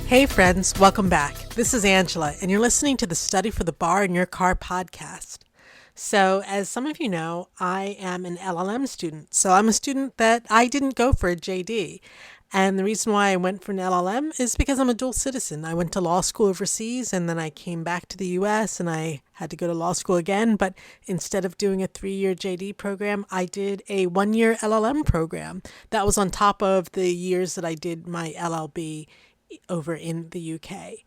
Hey friends, welcome back. This is Angela, and you're listening to the Study for the Bar in Your Car podcast. So, as some of you know, I am an LLM student. So I'm a student that I didn't go for a JD. And the reason why I went for an LLM is because I'm a dual citizen. I went to law school overseas, and then I came back to the US and I had to go to law school again. But instead of doing a 3-year JD program, I did a 1-year LLM program. That was on top of the years that I did my LLB over in the UK.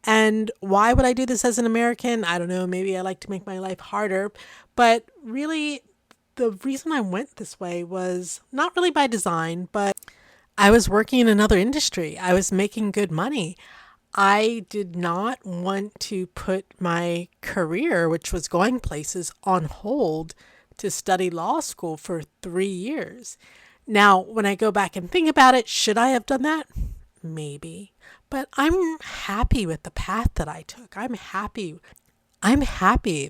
And why would I do this as an American? I don't know. Maybe I like to make my life harder. But really, the reason I went this way was not really by design, but I was working in another industry. I was making good money. I did not want to put my career, which was going places, on hold to study law school for 3 years. Now, when I go back and think about it, should I have done that? Maybe. But I'm happy with the path that I took. I'm happy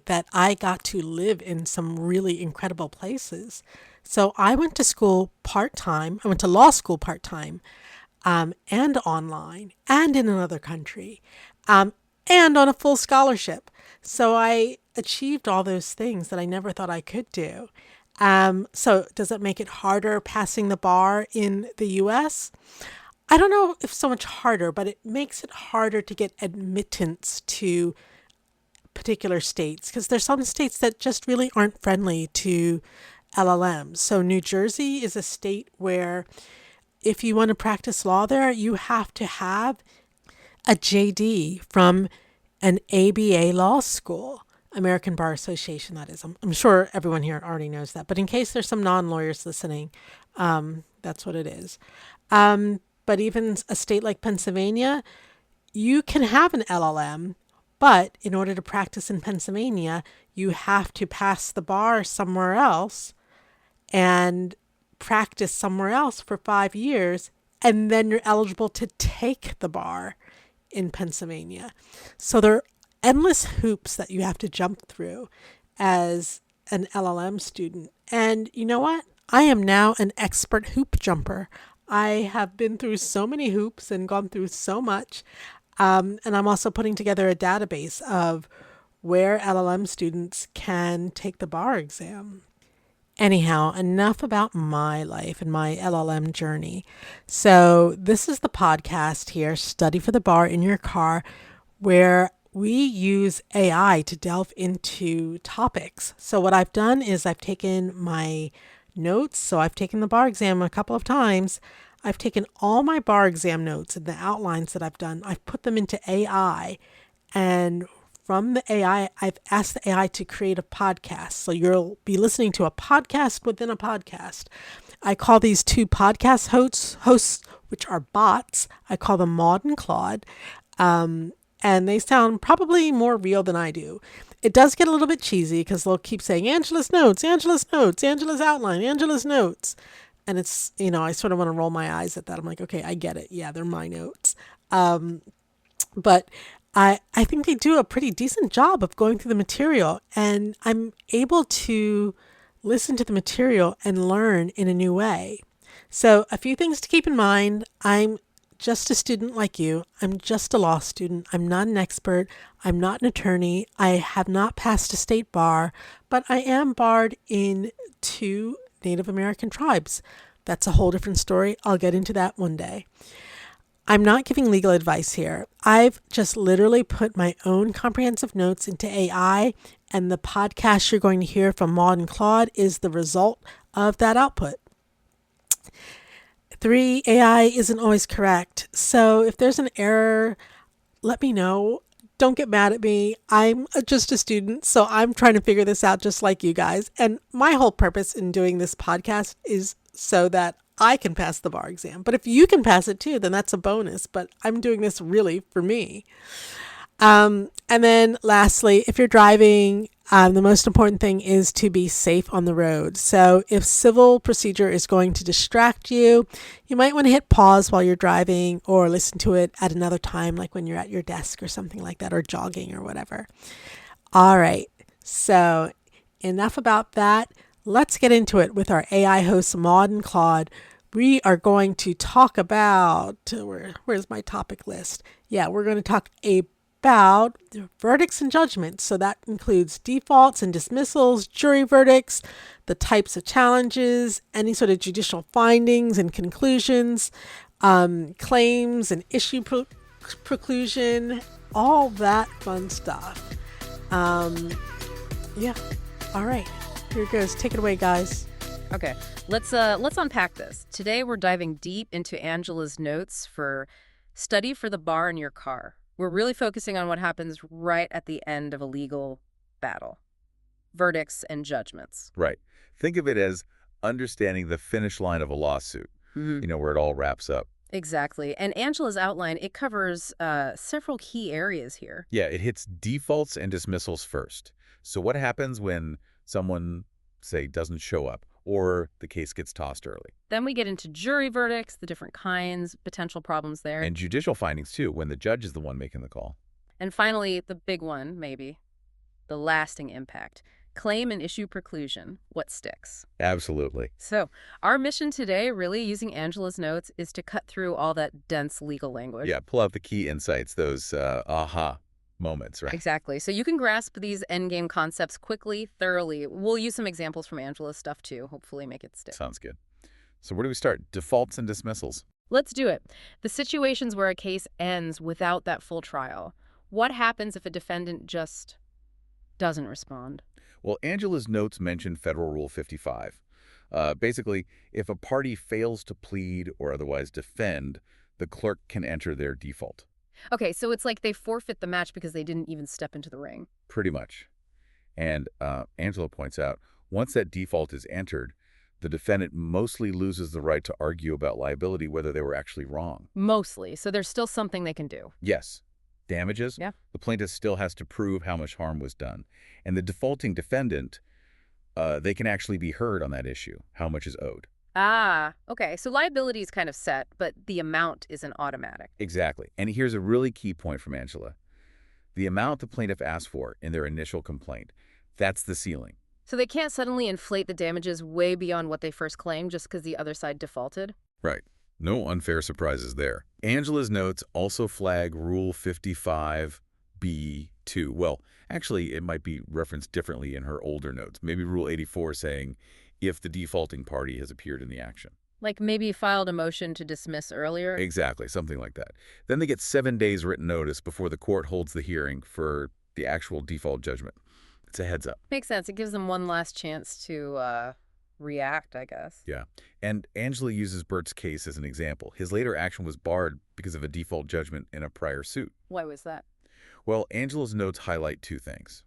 that I got to live in some really incredible places. So I went to school part-time. I went to law school part-time, and online, and in another country, and on a full scholarship. So I achieved all those things that I never thought I could do. So does it make it harder passing the bar in the US? I don't know if so much harder, but it makes it harder to get admittance to particular states, because there's some states that just really aren't friendly to LLMs. So New Jersey is a state where if you want to practice law there, you have to have a JD from an ABA law school, American Bar Association, that is. I'm sure everyone here already knows that, but in case there's some non-lawyers listening, that's what it is. But even a state like Pennsylvania, you can have an LLM, but in order to practice in Pennsylvania, you have to pass the bar somewhere else and practice somewhere else for 5 years, and then you're eligible to take the bar in Pennsylvania. So there are endless hoops that you have to jump through as an LLM student. And you know what? I am now an expert hoop jumper. I have been through so many hoops and gone through so much. And I'm also putting together a database of where LLM students can take the bar exam. Anyhow, enough about my life and my LLM journey. So this is the podcast here, Study for the Bar in Your Car, where we use AI to delve into topics. So what I've done is I've taken my notes. So I've taken the bar exam a couple of times. I've taken all my bar exam notes and the outlines that I've done. I've put them into AI, and from the AI, I've asked the AI to create a podcast. So you'll be listening to a podcast within a podcast. I call these 2 podcast hosts, which are bots. I call them Ma and Claude. And they sound probably more real than I do. It does get a little bit cheesy because they'll keep saying Angela's notes, Angela's notes, Angela's outline, Angela's notes. And it's, I sort of want to roll my eyes at that. I'm like, okay, I get it. Yeah, they're my notes. But I think they do a pretty decent job of going through the material, and I'm able to listen to the material and learn in a new way. So a few things to keep in mind. I'm just a student like you. I'm just a law student. I'm not an expert. I'm not an attorney. I have not passed a state bar, but I am barred in 2 Native American tribes. That's a whole different story. I'll get into that one day. I'm not giving legal advice here. I've just literally put my own comprehensive notes into AI, and the podcast you're going to hear from Ma and Claude is the result of that output. 3, AI isn't always correct. So if there's an error, let me know. Don't get mad at me. I'm just a student, so I'm trying to figure this out just like you guys. And my whole purpose in doing this podcast is so that I can pass the bar exam. But if you can pass it too, then that's a bonus. But I'm doing this really for me. And then lastly, if you're driving, the most important thing is to be safe on the road. So if civil procedure is going to distract you, you might want to hit pause while you're driving or listen to it at another time, like when you're at your desk or something like that, or jogging or whatever. All right. So enough about that. Let's get into it with our AI hosts, Ma and Claude, we are going to talk about, where's my topic list? Yeah, we're going to talk about verdicts and judgments. So that includes defaults and dismissals, jury verdicts, the types of challenges, any sort of judicial findings and conclusions, claims and issue preclusion, all that fun stuff. Yeah. All right. Here it goes. Take it away, guys. Okay, let's unpack this. Today we're diving deep into Angela's notes for study for the bar in your car. We're really focusing on what happens right at the end of a legal battle. Verdicts and judgments. Right. Think of it as understanding the finish line of a lawsuit, where it all wraps up. Exactly. And Angela's outline, it covers several key areas here. Yeah, it hits defaults and dismissals first. So what happens when someone, say, doesn't show up or the case gets tossed early? Then we get into jury verdicts, the different kinds, potential problems there. And judicial findings, too, when the judge is the one making the call. And finally, the big one, maybe, the lasting impact. Claim and issue preclusion, what sticks. Absolutely. So our mission today, really using Angela's notes, is to cut through all that dense legal language. Yeah, pull out the key insights, those aha moments, right? Exactly. So you can grasp these endgame concepts quickly, thoroughly. We'll use some examples from Angela's stuff, too. Hopefully make it stick. Sounds good. So where do we start? Defaults and dismissals. Let's do it. The situations where a case ends without that full trial. What happens if a defendant just doesn't respond? Well, Angela's notes mention Federal Rule 55. Basically, if a party fails to plead or otherwise defend, the clerk can enter their default. Okay, so it's like they forfeit the match because they didn't even step into the ring. Pretty much. And Angela points out, once that default is entered, the defendant mostly loses the right to argue about liability whether they were actually wrong. Mostly. So there's still something they can do. Yes. Damages? Yeah. The plaintiff still has to prove how much harm was done. And the defaulting defendant, they can actually be heard on that issue, how much is owed. Ah, okay. So liability is kind of set, but the amount isn't automatic. Exactly. And here's a really key point from Angela. The amount the plaintiff asked for in their initial complaint, that's the ceiling. So they can't suddenly inflate the damages way beyond what they first claimed just because the other side defaulted? Right. No unfair surprises there. Angela's notes also flag Rule 55B2. Well, actually, it might be referenced differently in her older notes. Maybe Rule 84 saying, if the defaulting party has appeared in the action. Like maybe filed a motion to dismiss earlier? Exactly, something like that. Then they get 7 days written notice before the court holds the hearing for the actual default judgment. It's a heads up. Makes sense. It gives them one last chance to react, I guess. Yeah. And Angela uses Bert's case as an example. His later action was barred because of a default judgment in a prior suit. Why was that? Well, Angela's notes highlight two things.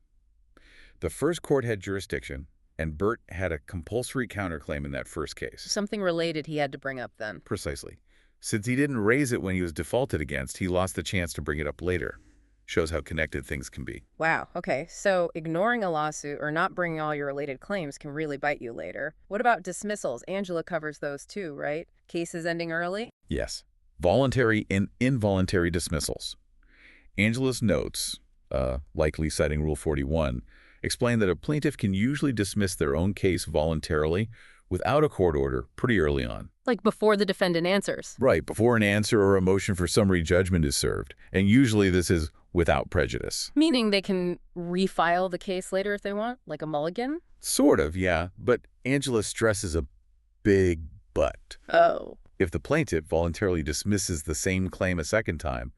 The first court had jurisdiction, and Bert had a compulsory counterclaim in that first case. Something related he had to bring up then. Precisely. Since he didn't raise it when he was defaulted against, he lost the chance to bring it up later. Shows how connected things can be. Wow. Okay. So ignoring a lawsuit or not bringing all your related claims can really bite you later. What about dismissals? Angela covers those too, right? Cases ending early? Yes. Voluntary and involuntary dismissals. Angela's notes, likely citing Rule 41, explain that a plaintiff can usually dismiss their own case voluntarily without a court order pretty early on. Like before the defendant answers. Right, before an answer or a motion for summary judgment is served. And usually this is without prejudice. Meaning they can refile the case later if they want, like a mulligan? Sort of, yeah. But Angela stresses a big but. Oh. If the plaintiff voluntarily dismisses the same claim a second time,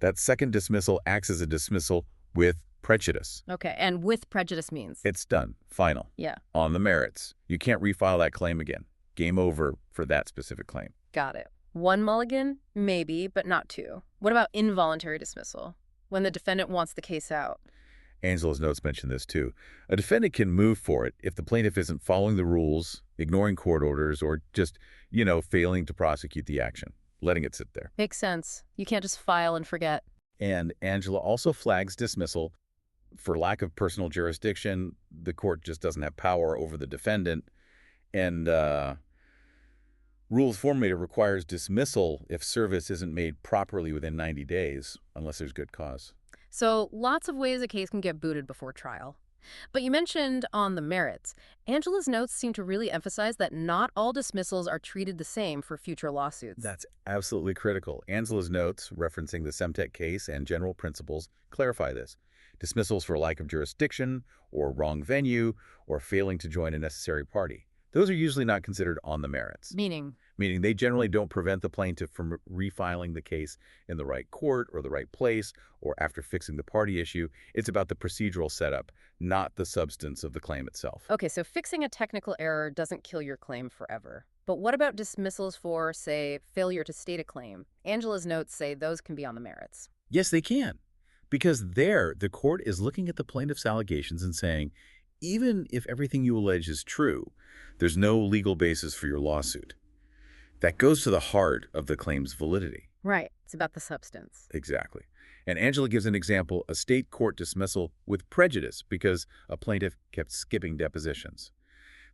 that second dismissal acts as a dismissal with prejudice. Okay, and with prejudice means? It's done. Final. Yeah. On the merits. You can't refile that claim again. Game over for that specific claim. Got it. One mulligan? Maybe, but not two. What about involuntary dismissal? When the defendant wants the case out? Angela's notes mention this too. A defendant can move for it if the plaintiff isn't following the rules, ignoring court orders, or just, failing to prosecute the action, letting it sit there. Makes sense. You can't just file and forget. And Angela also flags dismissal for lack of personal jurisdiction. The court just doesn't have power over the defendant. And Rule formulator requires dismissal if service isn't made properly within 90 days, unless there's good cause. So lots of ways a case can get booted before trial. But you mentioned on the merits. Angela's notes seem to really emphasize that not all dismissals are treated the same for future lawsuits. That's absolutely critical. Angela's notes, referencing the Semtec case and general principles, clarify this. Dismissals for lack of jurisdiction, or wrong venue, or failing to join a necessary party. Those are usually not considered on the merits. Meaning they generally don't prevent the plaintiff from refiling the case in the right court or the right place or after fixing the party issue. It's about the procedural setup, not the substance of the claim itself. Okay, so fixing a technical error doesn't kill your claim forever. But what about dismissals for, say, failure to state a claim? Angela's notes say those can be on the merits. Yes, they can. Because there, the court is looking at the plaintiff's allegations and saying, even if everything you allege is true, there's no legal basis for your lawsuit. That goes to the heart of the claim's validity. Right. It's about the substance. Exactly. And Angela gives an example, a state court dismissal with prejudice because a plaintiff kept skipping depositions.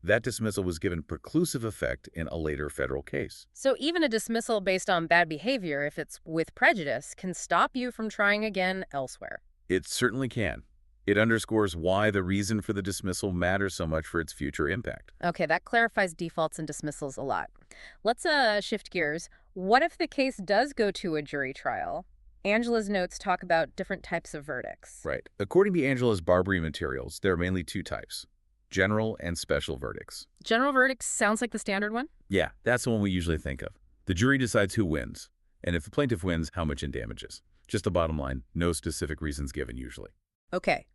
That dismissal was given preclusive effect in a later federal case. So even a dismissal based on bad behavior, if it's with prejudice, can stop you from trying again elsewhere. It certainly can. It underscores why the reason for the dismissal matters so much for its future impact. Okay, that clarifies defaults and dismissals a lot. Let's shift gears. What if the case does go to a jury trial? Angela's notes talk about different types of verdicts. Right. According to Angela's Barbary materials, there are mainly two types, general and special verdicts. General verdicts sounds like the standard one? Yeah, that's the one we usually think of. The jury decides who wins, and if the plaintiff wins, how much in damages. Just the bottom line, no specific reasons given usually. Okay.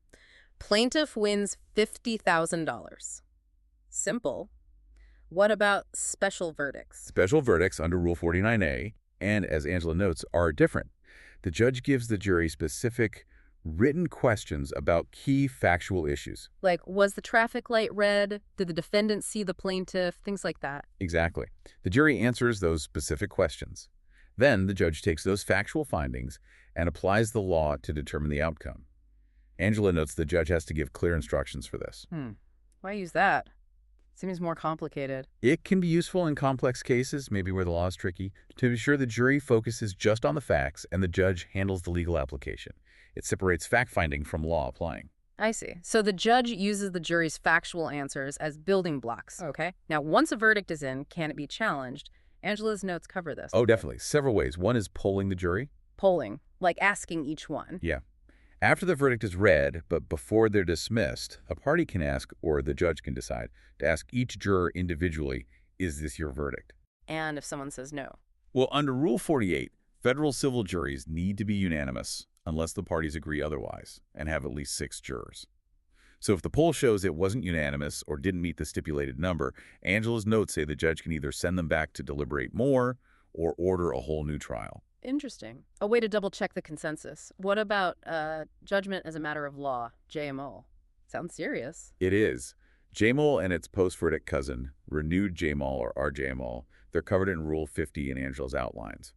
Plaintiff wins $50,000. Simple. What about special verdicts? Special verdicts under Rule 49A, and as Angela notes, are different. The judge gives the jury specific written questions about key factual issues. Like, was the traffic light red? Did the defendant see the plaintiff? Things like that. Exactly. The jury answers those specific questions. Then the judge takes those factual findings and applies the law to determine the outcome. Angela notes the judge has to give clear instructions for this. Why use that? Seems more complicated. It can be useful in complex cases, maybe where the law is tricky, to be sure the jury focuses just on the facts and the judge handles the legal application. It separates fact-finding from law applying. I see. So the judge uses the jury's factual answers as building blocks. Okay. Now, once a verdict is in, can it be challenged? Angela's notes cover this. Oh, definitely. Several ways. One is polling the jury. Polling, like asking each one. Yeah. After the verdict is read, but before they're dismissed, a party can ask, or the judge can decide, to ask each juror individually, is this your verdict? And if someone says no? Well, under Rule 48, federal civil juries need to be unanimous unless the parties agree otherwise and have at least 6 jurors. So if the poll shows it wasn't unanimous or didn't meet the stipulated number, Angela's notes say the judge can either send them back to deliberate more or order a whole new trial. Interesting. A way to double-check the consensus. What about judgment as a matter of law, JML? Sounds serious. It is. JML and its post-verdict cousin, renewed JML or RJML, they're covered in Rule 50 in Angela's outlines.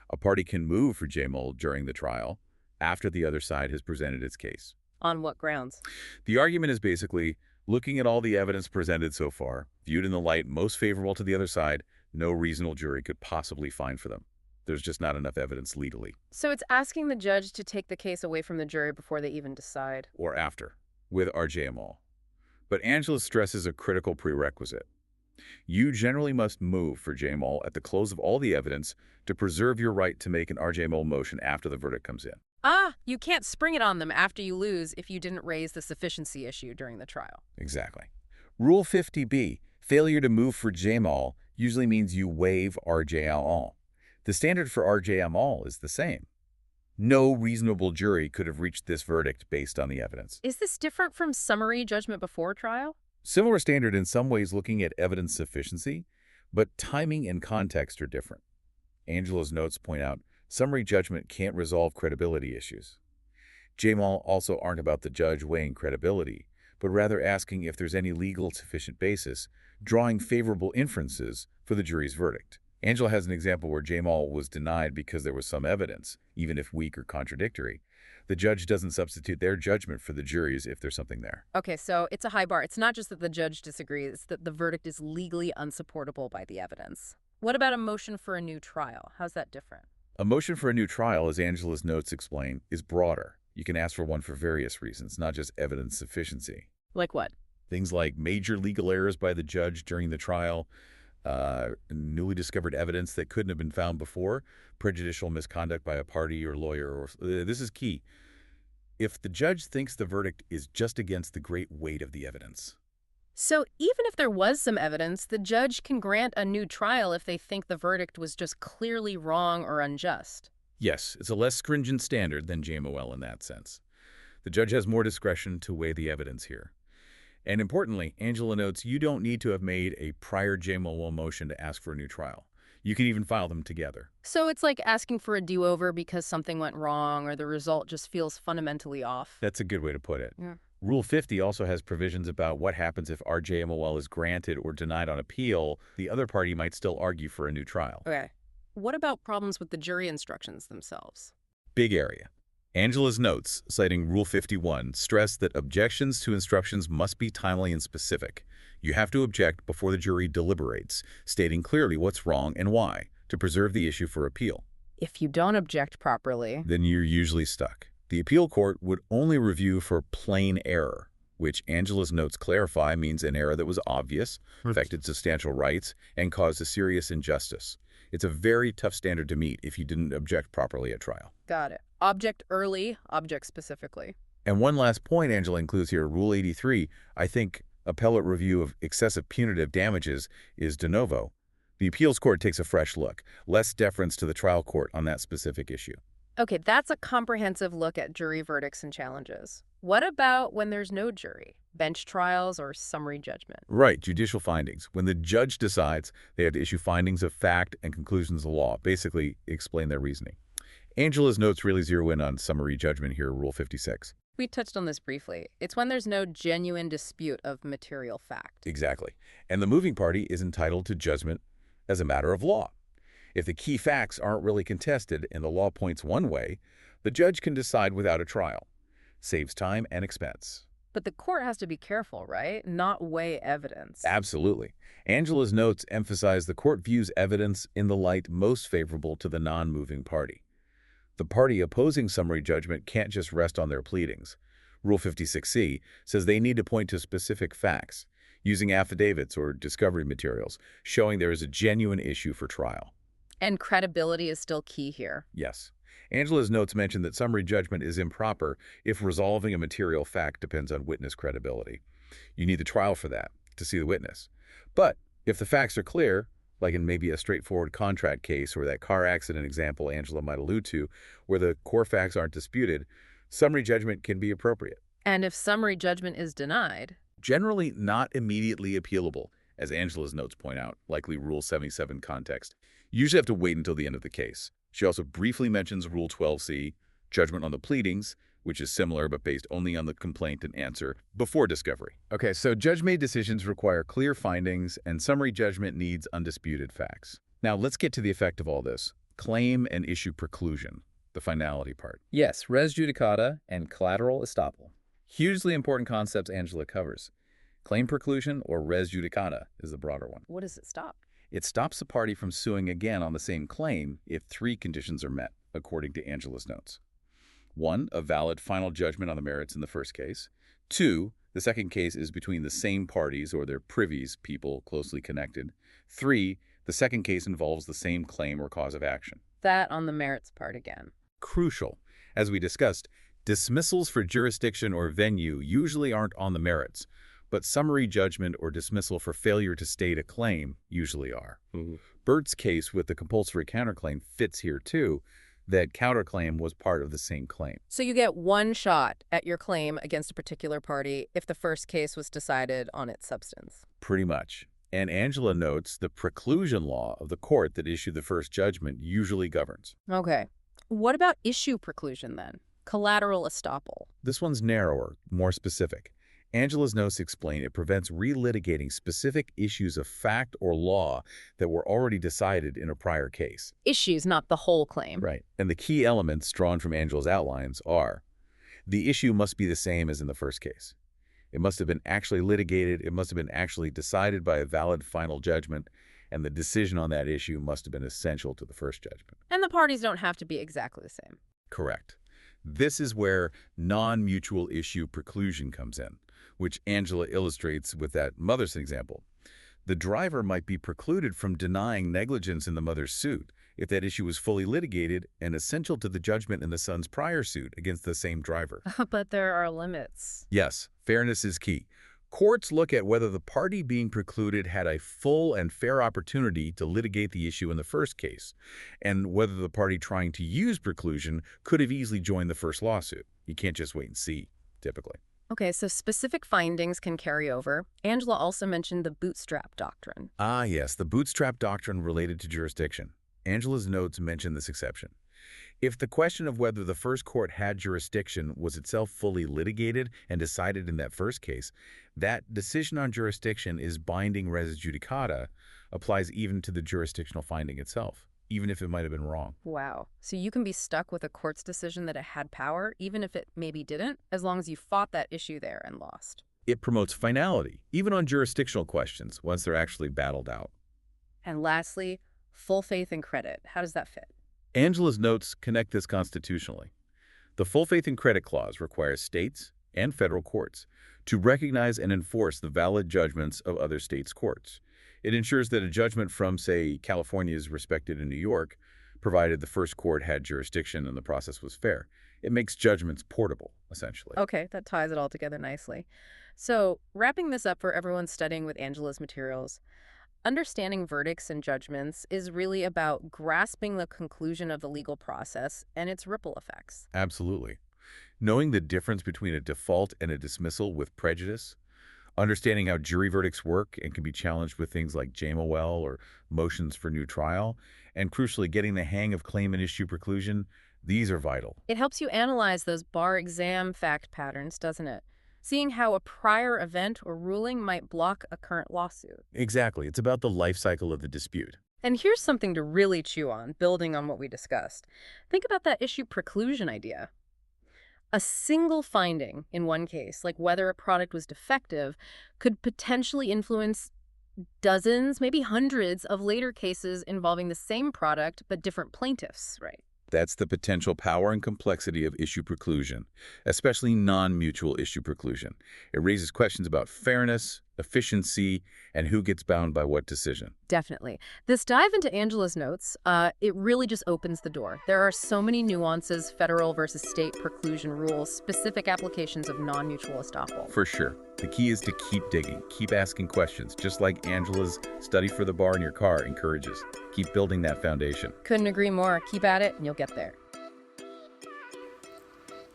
A party can move for JML during the trial after the other side has presented its case. On what grounds? The argument is basically, looking at all the evidence presented so far, viewed in the light most favorable to the other side, no reasonable jury could possibly find for them. There's just not enough evidence legally. So it's asking the judge to take the case away from the jury before they even decide. Or after, with RJML. But Angela stresses a critical prerequisite. You generally must move for JML at the close of all the evidence to preserve your right to make an RJML motion after the verdict comes in. You can't spring it on them after you lose if you didn't raise the sufficiency issue during the trial. Exactly. Rule 50B, failure to move for JML usually means you waive RJML. The standard for RJML is the same. No reasonable jury could have reached this verdict based on the evidence. Is this different from summary judgment before trial? Similar standard in some ways looking at evidence sufficiency, but timing and context are different. Angela's notes point out summary judgment can't resolve credibility issues. JML also aren't about the judge weighing credibility, but rather asking if there's any legal sufficient basis, drawing favorable inferences for the jury's verdict. Angela has an example where JML was denied because there was some evidence, even if weak or contradictory. The judge doesn't substitute their judgment for the jury's if there's something there. Okay, so it's a high bar. It's not just that the judge disagrees, it's that the verdict is legally unsupportable by the evidence. What about a motion for a new trial? How's that different? A motion for a new trial, as Angela's notes explain, is broader. You can ask for one for various reasons, not just evidence sufficiency. Like what? Things like major legal errors by the judge during the trial, newly discovered evidence that couldn't have been found before, prejudicial misconduct by a party or lawyer. Or this is key. If the judge thinks the verdict is just against the great weight of the evidence. So even if there was some evidence, the judge can grant a new trial if they think the verdict was just clearly wrong or unjust. Yes, it's a less stringent standard than JMOL in that sense. The judge has more discretion to weigh the evidence here. And importantly, Angela notes you don't need to have made a prior JMOL motion to ask for a new trial. You can even file them together. So it's like asking for a do-over because something went wrong or the result just feels fundamentally off. That's a good way to put it. Yeah. Rule 50 also has provisions about what happens if RJML is granted or denied on appeal. The other party might still argue for a new trial. Okay. What about problems with the jury instructions themselves? Big area. Angela's notes, citing Rule 51, stress that objections to instructions must be timely and specific. You have to object before the jury deliberates, stating clearly what's wrong and why, to preserve the issue for appeal. If you don't object properly, Then you're usually stuck. The appeal court would only review for plain error, which Angela's notes clarify means an error that was obvious, affected substantial rights, and caused a serious injustice. It's a very tough standard to meet if you didn't object properly at trial. got it. Object early, object specifically. And one last point Angela includes here, Rule 83, I think appellate review of excessive punitive damages is de novo. The appeals court takes a fresh look, less deference to the trial court on that specific issue. Okay, that's a comprehensive look at jury verdicts and challenges. What about when there's no jury? Bench trials or summary judgment? Right, judicial findings. When the judge decides, they have to issue findings of fact and conclusions of law, basically explain their reasoning. Angela's notes really zero in on summary judgment here, Rule 56. We touched on this briefly. It's when there's no genuine dispute of material fact. Exactly. And the moving party is entitled to judgment as a matter of law. If the key facts aren't really contested and the law points one way, the judge can decide without a trial. Saves time and expense. But the court has to be careful, right? Not weigh evidence. Absolutely. Angela's notes emphasize the court views evidence in the light most favorable to the non-moving party. The party opposing summary judgment can't just rest on their pleadings. Rule 56C says they need to point to specific facts, using affidavits or discovery materials, showing there is a genuine issue for trial. And credibility is still key here. Yes. Angela's notes mention that summary judgment is improper if resolving a material fact depends on witness credibility. You need the trial for that, to see the witness. But if the facts are clear, like in maybe a straightforward contract case or that car accident example Angela might allude to, where the core facts aren't disputed, summary judgment can be appropriate. And if summary judgment is denied, Generally not immediately appealable, as Angela's notes point out, likely Rule 77 context. You usually have to wait until the end of the case. She also briefly mentions Rule 12C, judgment on the pleadings, which is similar but based only on the complaint and answer before discovery. Okay, so judge-made decisions require clear findings, and summary judgment needs undisputed facts. Now let's get to the effect of all this. Claim and issue preclusion, the finality part. Yes, res judicata and collateral estoppel. Hugely important concepts Angela covers. Claim preclusion, or res judicata, is the broader one. what does it stop? It stops a party from suing again on the same claim if three conditions are met, according to Angela's notes. 1, a valid final judgment on the merits in the first case. 2, the second case is between the same parties or their privies, people closely connected. 3, the second case involves the same claim or cause of action. That on the merits part again. Crucial. As we discussed, dismissals for jurisdiction or venue usually aren't on the merits, but summary judgment or dismissal for failure to state a claim usually are. Bert's case with the compulsory counterclaim fits here too. That counterclaim was part of the same claim. So you get one shot at your claim against a particular party if the first case was decided on its substance. Pretty much. And Angela notes the preclusion law of the court that issued the first judgment usually governs. Okay. What about issue preclusion then? Collateral estoppel. This one's narrower, more specific. Angela's notes explain it prevents relitigating specific issues of fact or law that were already decided in a prior case. Issues, not the whole claim. Right. And the key elements drawn from Angela's outlines are: the issue must be the same as in the first case. It must have been actually litigated. It must have been actually decided by a valid final judgment. And the decision on that issue must have been essential to the first judgment. And the parties don't have to be exactly the same. Correct. This is where non-mutual issue preclusion comes in, which Angela illustrates with that mother's example. The driver might be precluded from denying negligence in the mother's suit if that issue was fully litigated and essential to the judgment in the son's prior suit against the same driver. But there are limits. Yes, fairness is key. Courts look at whether the party being precluded had a full and fair opportunity to litigate the issue in the first case, and whether the party trying to use preclusion could have easily joined the first lawsuit. You can't just wait and see, typically. Okay, so specific findings can carry over. Angela also mentioned the bootstrap doctrine. Ah, yes, the bootstrap doctrine related to jurisdiction. Angela's notes mention this exception. If the question of whether the first court had jurisdiction was itself fully litigated and decided in that first case, that decision on jurisdiction is binding res judicata, applies even to the jurisdictional finding itself, even if it might have been wrong. Wow. So you can be stuck with a court's decision that it had power, even if it maybe didn't, as long as you fought that issue there and lost. It promotes finality, even on jurisdictional questions, once they're actually battled out. And lastly, full faith and credit. How does that fit? Angela's notes connect this constitutionally. The full faith and credit clause requires states and federal courts to recognize and enforce the valid judgments of other states' courts. It ensures that a judgment from, say, California is respected in New York, provided the first court had jurisdiction and the process was fair. It makes judgments portable, essentially. Okay, that ties it all together nicely. So, wrapping this up for everyone studying with Angela's materials, understanding verdicts and judgments is really about grasping the conclusion of the legal process and its ripple effects. Absolutely. Knowing the difference between a default and a dismissal with prejudice, understanding how jury verdicts work and can be challenged with things like RJML or motions for new trial, and crucially getting the hang of claim and issue preclusion, these are vital. It helps you analyze those bar exam fact patterns, doesn't it? Seeing how a prior event or ruling might block a current lawsuit. Exactly. It's about the life cycle of the dispute. And here's something to really chew on, building on what we discussed. Think about that issue preclusion idea. A single finding in one case, like whether a product was defective, could potentially influence dozens, maybe hundreds of later cases involving the same product but different plaintiffs, right? That's the potential power and complexity of issue preclusion, especially non-mutual issue preclusion. It raises questions about fairness, efficiency, and who gets bound by what decision. Definitely. This dive into Angela's notes, it really just opens the door. There are so many nuances, federal versus state preclusion rules, specific applications of non-mutual estoppel. For sure. The key is to keep digging, keep asking questions, just like Angela's Study for the Bar in Your Car encourages. Keep building that foundation. Couldn't agree more. Keep at it and you'll get there.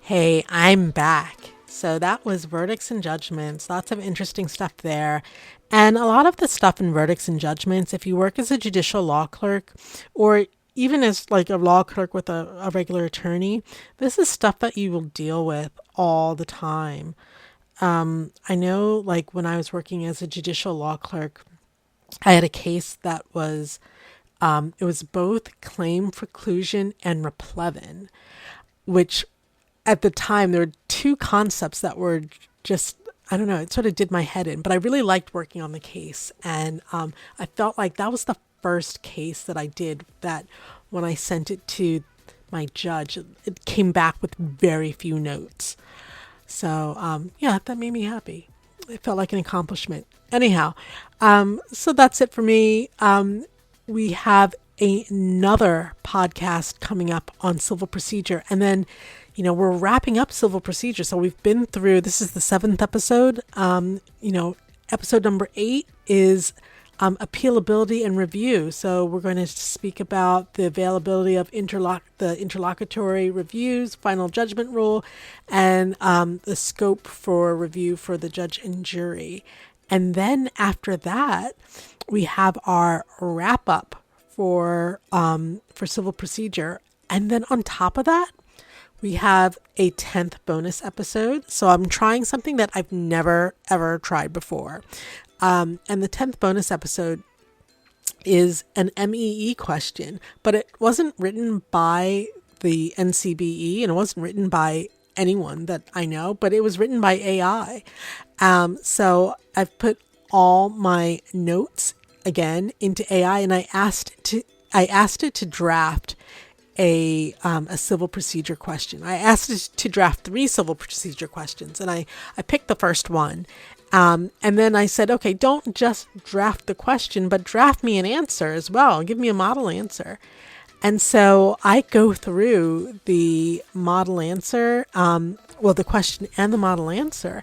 Hey, I'm back. So that was verdicts and judgments. Lots of interesting stuff there. And a lot of the stuff in verdicts and judgments, if you work as a judicial law clerk or even as like a law clerk with a regular attorney, this is stuff that you will deal with all the time. I know like when I was working as a judicial law clerk, I had a case that was, it was both claim preclusion and replevin, which at the time, there were two concepts that were just, I don't know, it sort of did my head in, but I really liked working on the case. And I felt like that was the first case that I did that when I sent it to my judge, it came back with very few notes. So yeah, that made me happy. It felt like an accomplishment. Anyhow, so that's it for me. We have another podcast coming up on civil procedure. And then, you know, we're wrapping up civil procedure. So we've been through, this is the 7th episode. Episode number 8 is appealability and review. So we're going to speak about the availability of the interlocutory reviews, final judgment rule, and the scope for review for the judge and jury. And then after that, we have our wrap up for civil procedure. And then on top of that, we have a 10th bonus episode. So I'm trying something that I've never, ever tried before. And the 10th bonus episode is an MEE question, but it wasn't written by the NCBE and it wasn't written by anyone that I know, but it was written by AI. So I've put all my notes again into AI and I asked it to draft a civil procedure question. I asked it to draft 3 civil procedure questions, and I picked the first one. And then I said, okay, don't just draft the question, but draft me an answer as well. Give me a model answer. And so I go through the model answer, the question and the model answer.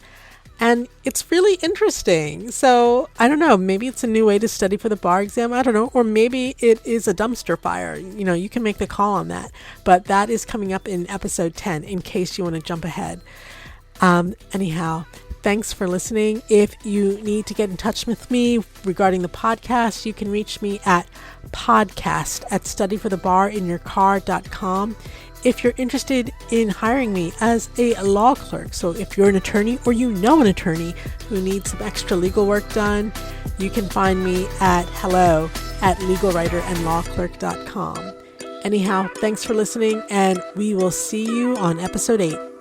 And it's really interesting. So I don't know, maybe it's a new way to study for the bar exam. I don't know. Or maybe it is a dumpster fire. You can make the call on that. But that is coming up in episode 10 in case you want to jump ahead. Anyhow, thanks for listening. If you need to get in touch with me regarding the podcast, you can reach me at podcast@studyforthebarinyourcar.com. If you're interested in hiring me as a law clerk, so if you're an attorney or you know an attorney who needs some extra legal work done, you can find me at hello@legalwriterandlawclerk.com. Anyhow, thanks for listening, and we will see you on episode 8.